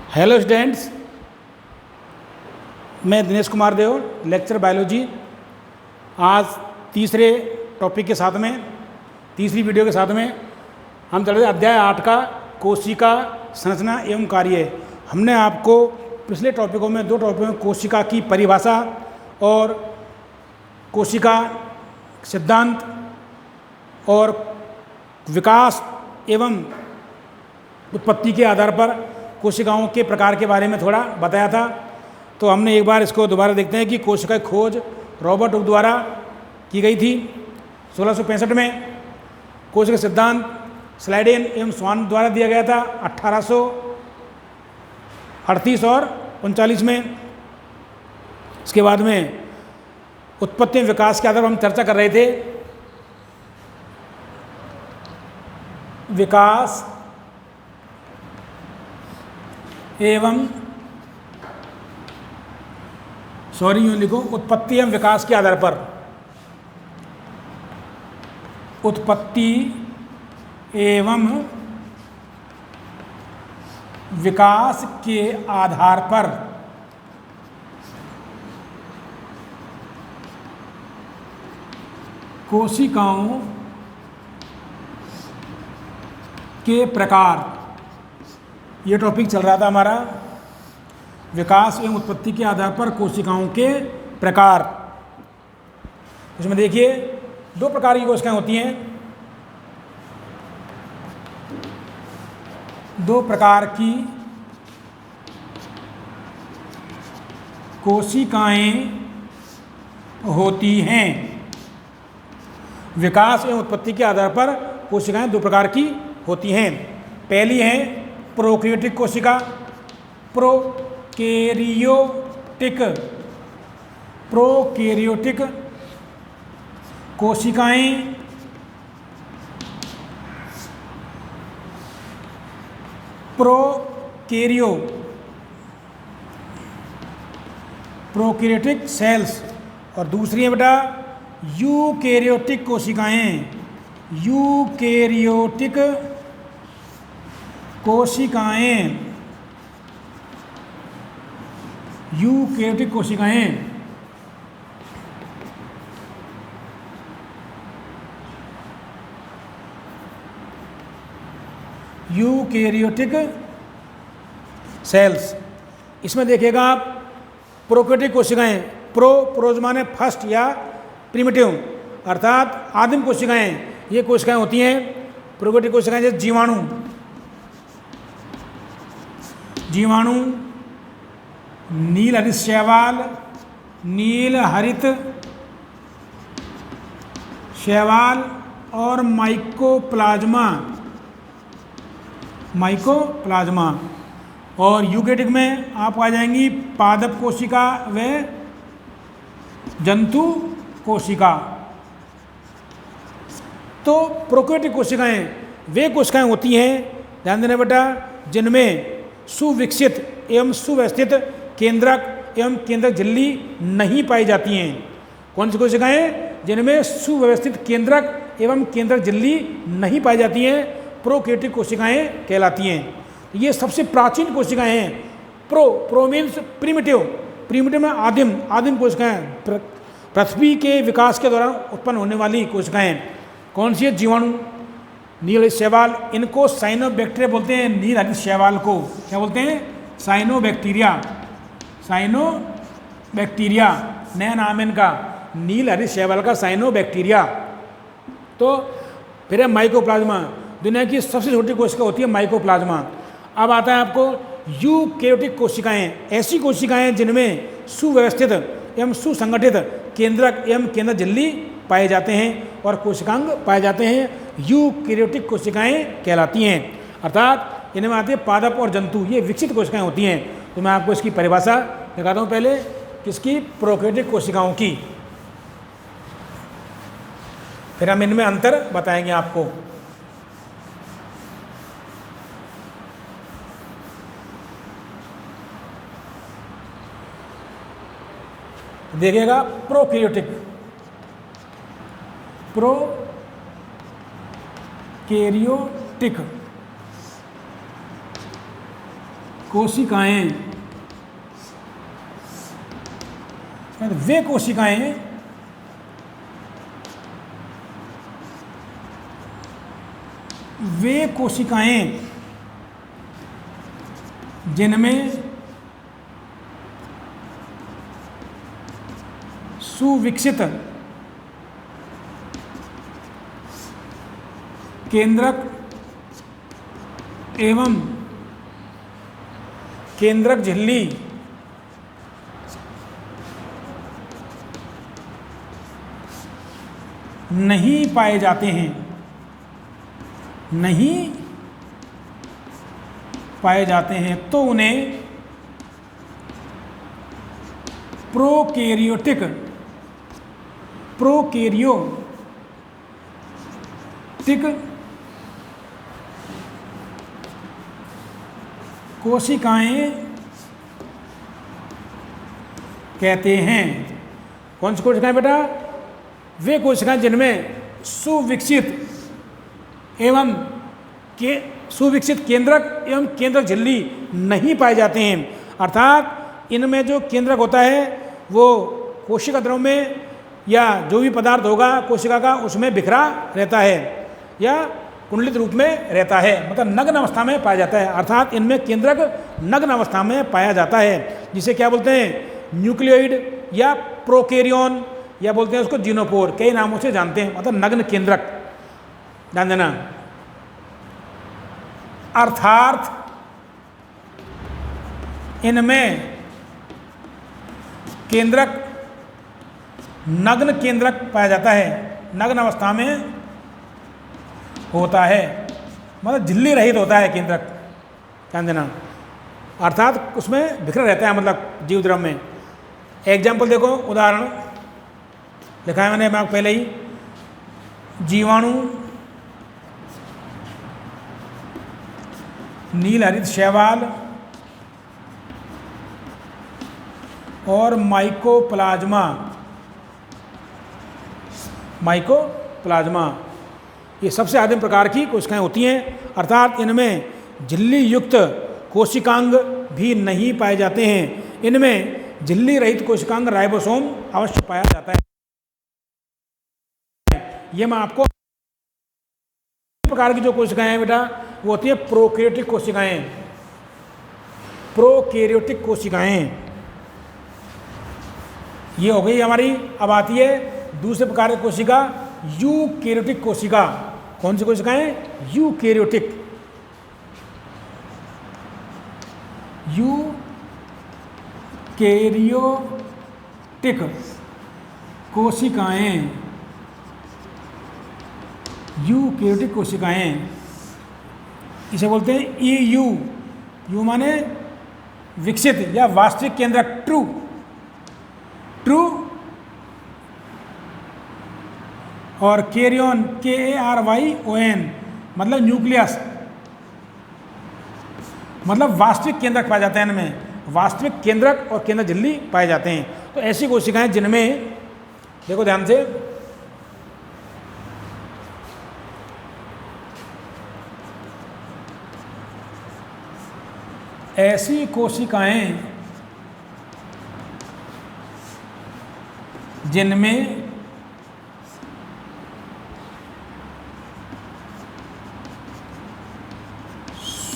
Hello students, मैं दिनेश कुमार देव, lecture biology. आज तीसरे टॉपिक के साथ में, तीसरी वीडियो के साथ में हम चल रहे अध्याय 8 का कोशिका संरचना एवं कार्य। हमने आपको पिछले टॉपिकों में, 2 टॉपिकों में कोशिका की परिभाषा और कोशिका सिद्धांत और विकास एवं उत्पत्ति के आधार पर कोशिकाओं के प्रकार के बारे में थोड़ा बताया था। तो हमने एक बार इसको दोबारा देखते हैं कि कोशिका खोज रॉबर्ट हुक द्वारा की गई थी 1665 में। कोशिका सिद्धांत स्लाइडेन एवं स्वान द्वारा दिया गया था 1838 और 39 में। इसके बाद में उत्पत्ति एवं विकास के आधार पर हम चर्चा कर रहे थे। विकास एवं यूँ लिखो, उत्पत्ति एवं विकास के आधार पर, उत्पत्ति एवं विकास के आधार पर कोशिकाओं के प्रकार, ये टॉपिक चल रहा था हमारा। विकास एवं उत्पत्ति के आधार पर कोशिकाओं के प्रकार। इसमें देखिए 2 प्रकार की कोशिकाएं होती हैं। 2 प्रकार की कोशिकाएं होती हैं। विकास एवं उत्पत्ति के आधार पर कोशिकाएं 2 प्रकार की होती हैं। पहली है प्रोकैरियोटिक कोशिका, प्रोकैरियोटिक कोशिकाएं प्रोकैरियोटिक सेल्स। और दूसरी है बेटा यूकैरियोटिक कोशिकाएं, यूकैरियोटिक कोशिकाएं, यूकैरियोटिक कोशिकाएं। Eukaryotic cells. इसमें देखिएगा आप प्रोकैरियोटिक कोशिकाएं, प्रोज माने फर्स्ट या प्रिमिटिव, अर्थात आदिम कोशिकाएं। ये कोशिकाएं होती हैं प्रोकैरियोटिक कोशिकाएं, जैसे जीवाणु, नील हरित शैवाल, नील हरित शैवाल और माइकोप्लाज्मा। और यूकैरियोटिक में आप आ जाएंगी पादप कोशिका व जंतु कोशिका। तो प्रोकैरियोटिक कोशिकाएं वे कोशिकाएं होती हैं, ध्यान देना बेटा, जिनमें सुविकसित एवं सुव्यवस्थित केंद्रक एवं केंद्रक झिल्ली नहीं पाई जाती हैं। कौन सी कोशिकाएं? जिनमें सुव्यवस्थित केंद्रक एवं केंद्रक झिल्ली नहीं पाई जाती हैं, प्रोकैरियोटिक कोशिकाएं कहलाती हैं। ये सबसे प्राचीन कोशिकाएं हैं। प्रो मीन्स प्रिमिटिव में आदिम कोशिकाएं, पृथ्वी के विकास के दौरान उत्पन्न होने वाली कोशिकाएं। कौन सी है? जीवाणु, नील हरित शैवाल, इनको साइनोबैक्टीरिया बोलते हैं। नील हरित शैवाल को क्या बोलते हैं? साइनोबैक्टीरिया, नया नाम है इनका, नील हरित शैवाल का साइनोबैक्टीरिया। तो फिर है माइकोप्लाज्मा, दुनिया की सबसे छोटी कोशिका होती है माइकोप्लाज्मा। अब आता है आपको यूकैरियोटिक कोशिकाएं, ऐसी कोशिकाएं जिनमें सुव्यवस्थित एवं सुसंगठित केंद्रक एवं केंद्रक झिल्ली पाए जाते हैं और कोशिकांग पाए जाते हैं, यूकैरियोटिक कोशिकाएं कहलाती हैं। अर्थात इनमें आती है पादप और जंतु, ये विकसित कोशिकाएं होती हैं। तो मैं आपको इसकी परिभाषा दिखाता हूँ पहले, किसकी? प्रोकैरियोटिक कोशिकाओं की, फिर हम इनमें अंतर बताएंगे आपको। देखिएगा प्रोकैरियोटिक कोशिकाएं, वे कोशिकाएं जिनमें सुविकसित केंद्रक एवं केंद्रक झिल्ली नहीं पाए जाते हैं, तो उन्हें प्रोकैरियोटिक कोशिकाएं कहते हैं। कौन सी कोशिकाएं बेटा? वे कोशिकाएं जिनमें सुविकसित केंद्रक एवं केंद्रक झिल्ली नहीं पाए जाते हैं। अर्थात इनमें जो केंद्रक होता है वो कोशिका द्रव में या जो भी पदार्थ होगा कोशिका का उसमें बिखरा रहता है या कुंडलित रूप में रहता है, मतलब नग्न अवस्था में पाया जाता है। अर्थात इनमें केंद्रक नग्न अवस्था में पाया जाता है, जिसे क्या बोलते हैं? न्यूक्लियोइड या प्रोकैरियोन, या बोलते हैं उसको जीनोपोर, कई नामों से जानते हैं, मतलब नग्न केंद्रक, ध्यान देना। अर्थात इनमें केंद्रक नग्न केंद्रक पाया जाता है, नग्न अवस्था में होता है, मतलब झिल्ली रहित होता है केंद्रक, ध्यान देना। अर्थात उसमें बिखरा रहता है, मतलब जीव द्रव में। एग्जाम्पल देखो, उदाहरण लिखा है मैंने पहले ही, जीवाणु, नील हरित शैवाल और माइकोप्लाज्मा। ये सबसे आदिम प्रकार की कोशिकाएं होती हैं। अर्थात इनमें झिल्ली युक्त कोशिकांग भी नहीं पाए जाते हैं। इनमें झिल्ली रहित कोशिकांग राइबोसोम अवश्य पाया जाता है। ये मैं आपको प्रकार की जो कोशिकाएं हैं बेटा वो होती है प्रोकैरियोटिक कोशिकाएं। ये हो गई हमारी। अब आती है दूसरे प्रकार की कोशिका, यूकैरियोटिक कोशिका। कौन सी कोशिकाएं? यूकैरियोटिक कोशिकाएं, इसे बोलते हैं ईयू। यू माने विकसित या वास्तविक केंद्रक, ट्रू। और कैरियन, KARYON, मतलब न्यूक्लियस, मतलब वास्तविक केंद्रक पाए जाते हैं। इनमें वास्तविक केंद्रक और केंद्रक झिल्ली पाए जाते हैं। तो ऐसी कोशिकाएं जिनमें, देखो ध्यान से, ऐसी कोशिकाएं जिनमें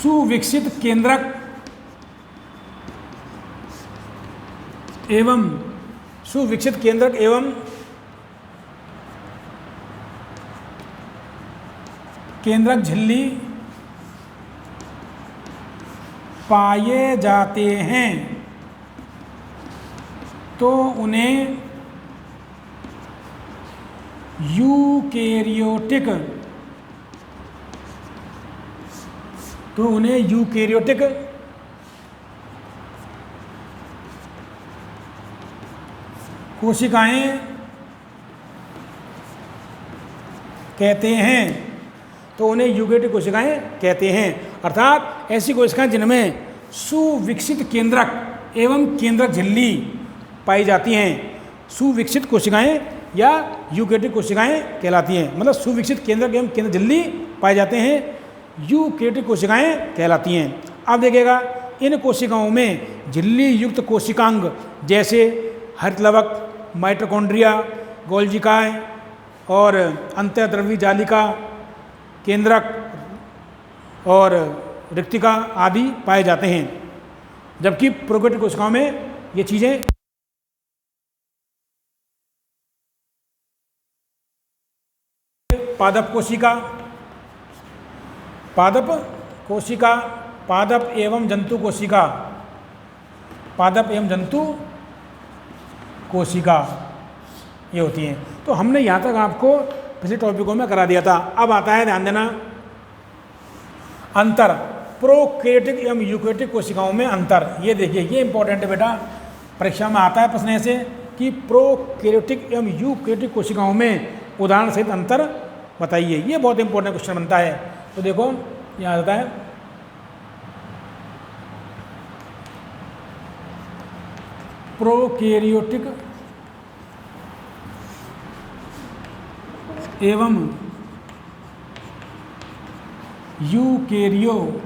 सुविकसित केंद्रक एवं केंद्रक झिल्ली पाए जाते हैं, तो उन्हें यूकैरियोटिक कोशिकाएं कहते हैं। अर्थात ऐसी कोशिकाएं जिनमें सुविकसित केंद्रक एवं केंद्रक झिल्ली पाई जाती हैं। सुविकसित कोशिकाएं या यूकैरियोटिक कोशिकाएं कहलाती हैं, मतलब सुविकसित केंद्रक एवं केंद्रक झिल्ली पाए जाते हैं, यूकैरियोटिक कोशिकाएं कहलाती हैं। अब देखिएगा इन कोशिकाओं में झिल्ली युक्त कोशिकांग जैसे हरितलवक, माइटोकॉन्ड्रिया, गोल्जिकाएँ और अंतःद्रव्यी जालिका, केंद्रक और रिक्तिका आदि पाए जाते हैं। जबकि प्रोकैरियोटिक कोशिकाओं में ये चीज़ें पादप कोशिका, पादप एवं जंतु कोशिका, पादप एवं जंतु कोशिका ये होती हैं। तो हमने यहाँ तक आपको पिछले टॉपिकों में करा दिया था। अब आता है, ध्यान देना, अंतर प्रोकैरियोटिक एवं यूकैरियोटिक कोशिकाओं में अंतर। ये देखिए, ये इंपॉर्टेंट है बेटा, परीक्षा में आता है प्रश्न ऐसे कि प्रोकैरियोटिक एवं यूकैरियोटिक कोशिकाओं में उदाहरण सहित अंतर बताइए। ये बहुत इंपॉर्टेंट क्वेश्चन बनता है। तो देखो यहाँ आता है, प्रोकैरियोटिक एवं यूकैरियोटिक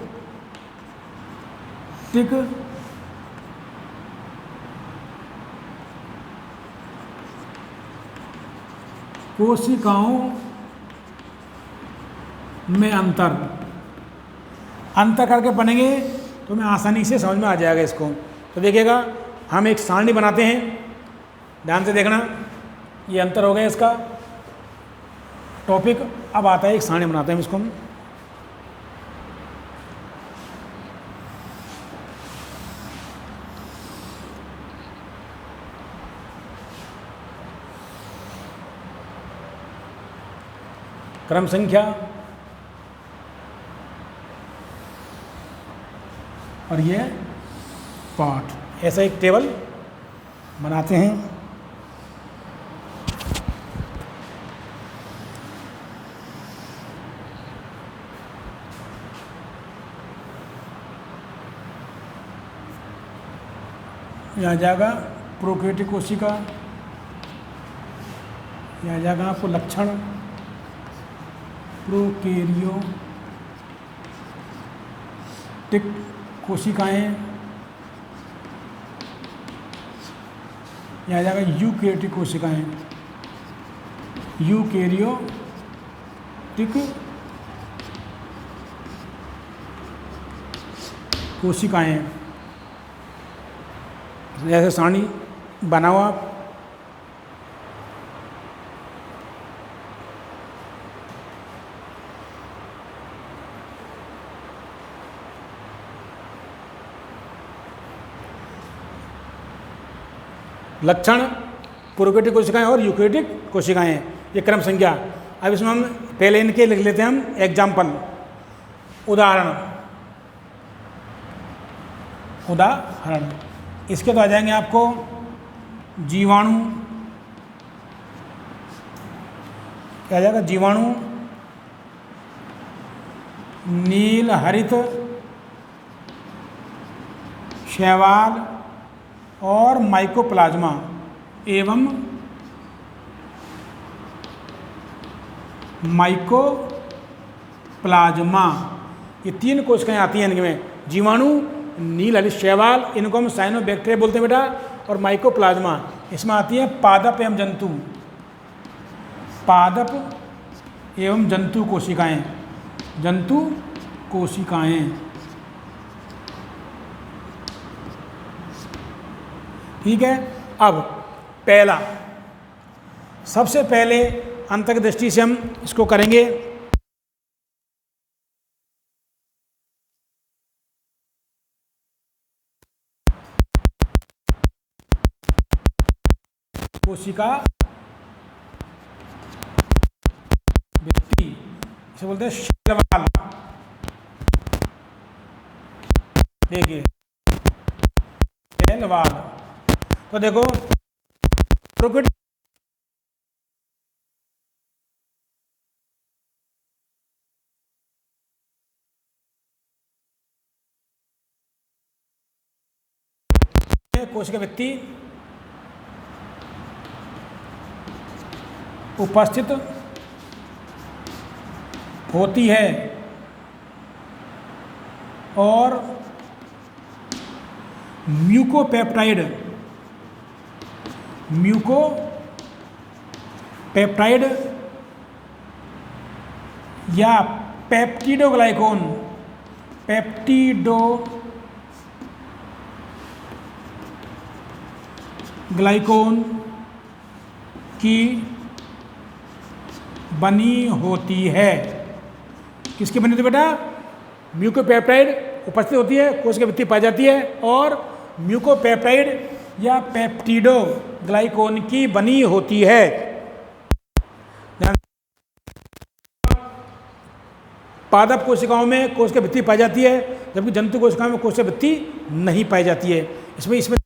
कोशिकाओं में अंतर करके पढ़ेंगे तो हमें आसानी से समझ में आ जाएगा इसको। तो देखिएगा, हम एक सारणी बनाते हैं, ध्यान से देखना, ये अंतर हो गया इसका टॉपिक। अब आता है एक सारणी बनाते हैं इसको हम। क्रम संख्या और ये पाठ, ऐसा एक टेबल बनाते हैं। यहाँ जाएगा प्रोकैरियोटिक कोशिका, यहाँ जाएगा आपको लक्षण प्रोकैरियोटिक कोशिकाएं, यहाँ जाएगा यूकैरियोटिक कोशिकाएं, यूकैरियोटिक कोशिकाएं। जैसे सारणी बनाओ आप। लक्षण प्रोकैरियोटिक कोशिकाएं और यूकैरियोटिक कोशिकाएं, ये क्रम संख्या। अब इसमें हम पहले इनके लिख लेते हैं हम एग्जाम्पल, उदाहरण। इसके तो आ जाएंगे आपको जीवाणु, क्या आ जाएगा, जीवाणु, नील हरित, शैवाल और माइकोप्लाज्मा एवं माइकोप्लाज्मा, ये तीन कोशिकाएं आती हैं इनमें। जीवाणु, नील हरित, शैवाल, इनको हम साइनोबैक्टीरिया बोलते हैं बेटा, और माइकोप्लाज्मा इसमें आती है पादप एवं जंतु, पादप एवं जंतु कोशिकाएं, जंतु कोशिकाएं। ठीक है। अब पहला, सबसे पहले अंतर्गत दृष्टि से हम इसको करेंगे। कोशिका भित्ति, इसे बोलते हैं शैलवाल। देखिए शैलवाल, तो देखो प्रोकैरियोटिक कोशिका भित्ति उपस्थित होती है और म्यूकोपेप्टाइड, म्यूकोपेप्टाइड या पेप्टिडोग्लाइकोन, पेप्टिडोग्लाइकोन की बनी होती है। किसकी बनी होती है बेटा? म्यूकोपेप्टाइड उपस्थित होती है, कोशिका भित्ति पाई जाती है, और म्यूकोपेप्टाइड या पेप्टिडोग्लाइकोन की बनी होती है। पादप कोशिकाओं में कोशिका भित्ति पाई जाती है, जबकि जंतु कोशिकाओं में कोशिका भित्ति नहीं पाई जाती है। इसमें इसमें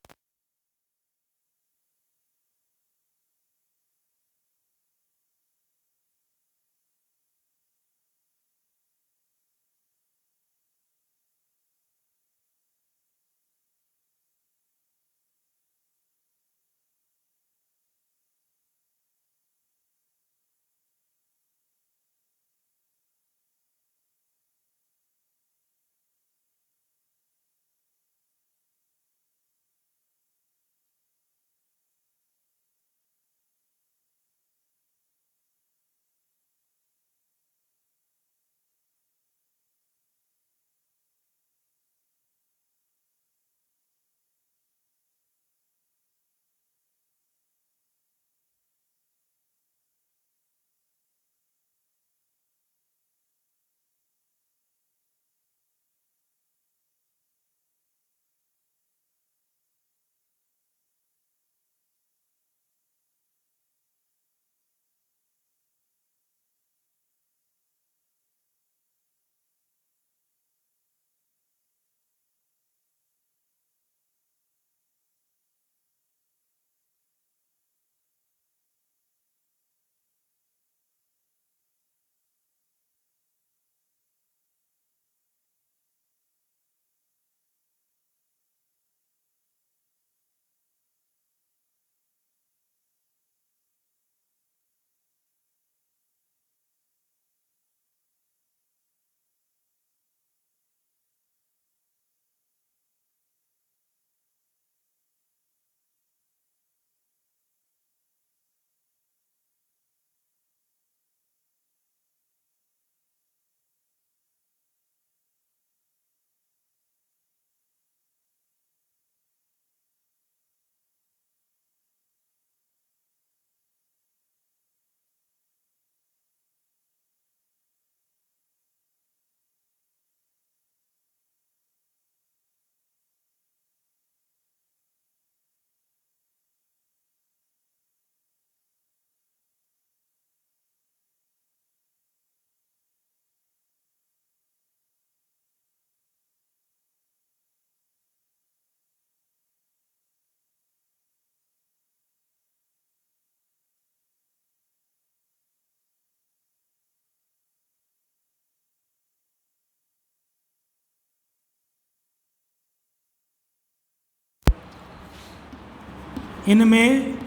इनमें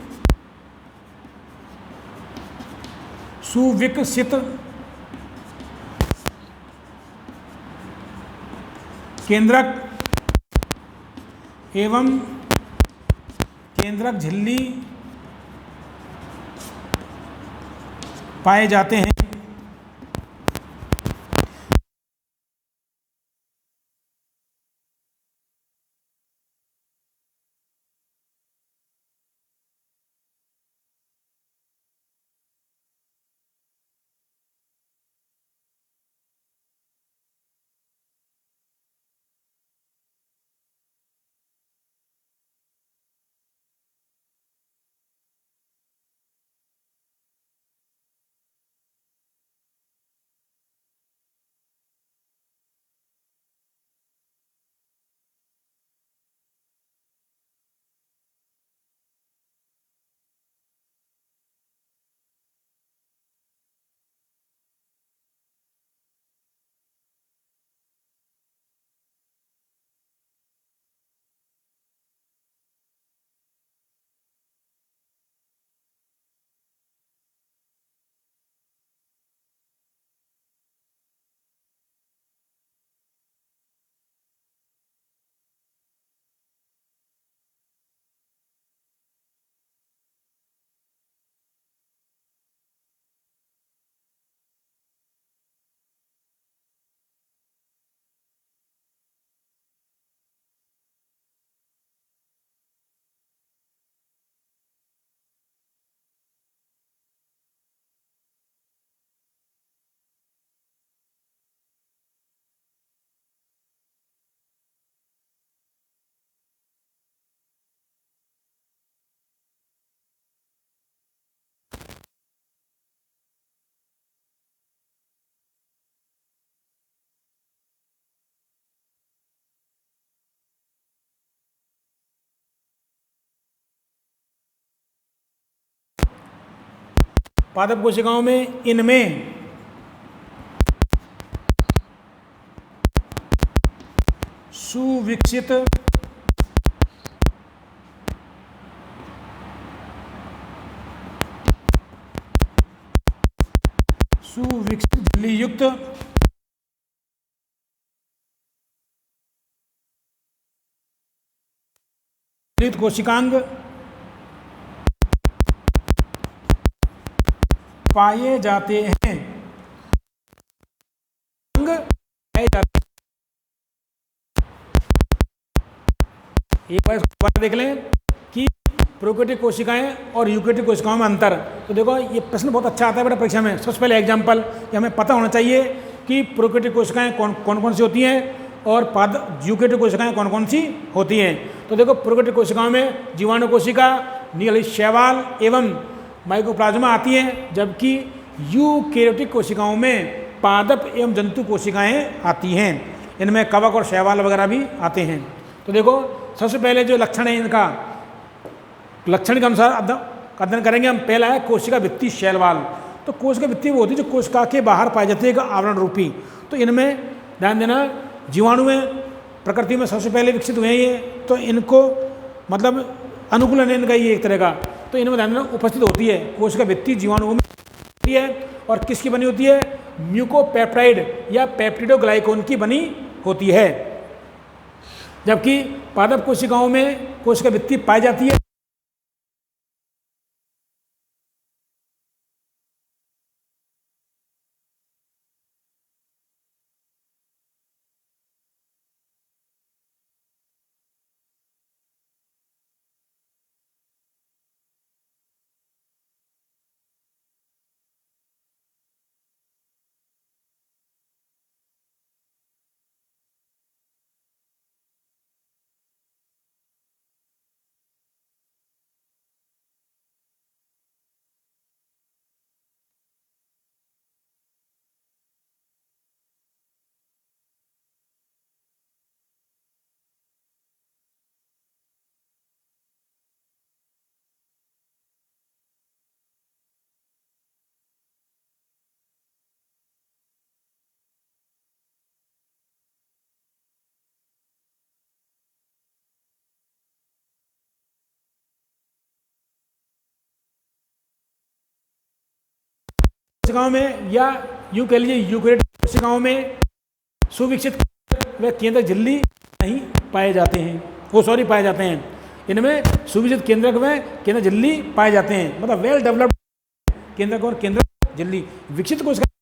सुविकसित केंद्रक एवं केंद्रक झिल्ली पाए जाते हैं। पादप कोशिकाओं में इनमें सुविकसित झिल्ली युक्त कोशिकांग पाए जाते हैं। एक बार देख लें कि प्रोकैरियोटिक कोशिकाएं और यूकैरियोटिक कोशिकाओं में अंतर। तो देखो ये प्रश्न बहुत अच्छा आता है बेटा परीक्षा में। सबसे पहले एग्जाम्पल ये हमें पता होना चाहिए कि प्रोकैरियोटिक कोशिकाएं कौन कौन सी होती हैं और यूकैरियोटिक कोशिकाएं कौन कौन सी होती हैं। तो देखो प्रोकैरियोटिक कोशिकाओं में जीवाणु कोशिका, निगलित शैवाल एवं माइकोप्लाज्मा आती हैं, जबकि यूकैरियोटिक कोशिकाओं में पादप एवं जंतु कोशिकाएं आती हैं। इनमें कवक और शैवाल वगैरह भी आते हैं। तो देखो सबसे पहले जो लक्षण है इनका, लक्षण के अनुसार अध्ययन करेंगे हम। पहला है कोशिका भित्ति शैलवाल। तो कोशिका भित्ति वो होती है जो कोशिका के बाहर पाई जाती है, आवरण रूपी। तो इनमें ध्यान देना, जीवाणु में प्रकृति में सबसे पहले विकसित हुए हैं ये, तो इनको मतलब अनुकूलन है इनका ये एक तरह का। तो इनमें ध्यान देना उपस्थित होती है कोशिका भित्ति जीवाणुओं में होती है। और किसकी बनी होती है? म्यूकोपेप्टाइड या पेप्टिडोग्लाइकोन की बनी होती है। जबकि पादप कोशिकाओं में कोशिका भित्ति पाई जाती है कोशिकाओं में, या यूं कह लीजिए यूकैरियोटिक कोशिकाओं में सुविकसित व केंद्र झिल्ली नहीं पाए जाते हैं। पाए जाते हैं। इनमें सुविकसित केंद्रक व केंद्र झिल्ली पाए जाते हैं, मतलब वेल डेवलप्ड केंद्रक और केंद्र झिल्ली। विकसित कोशिका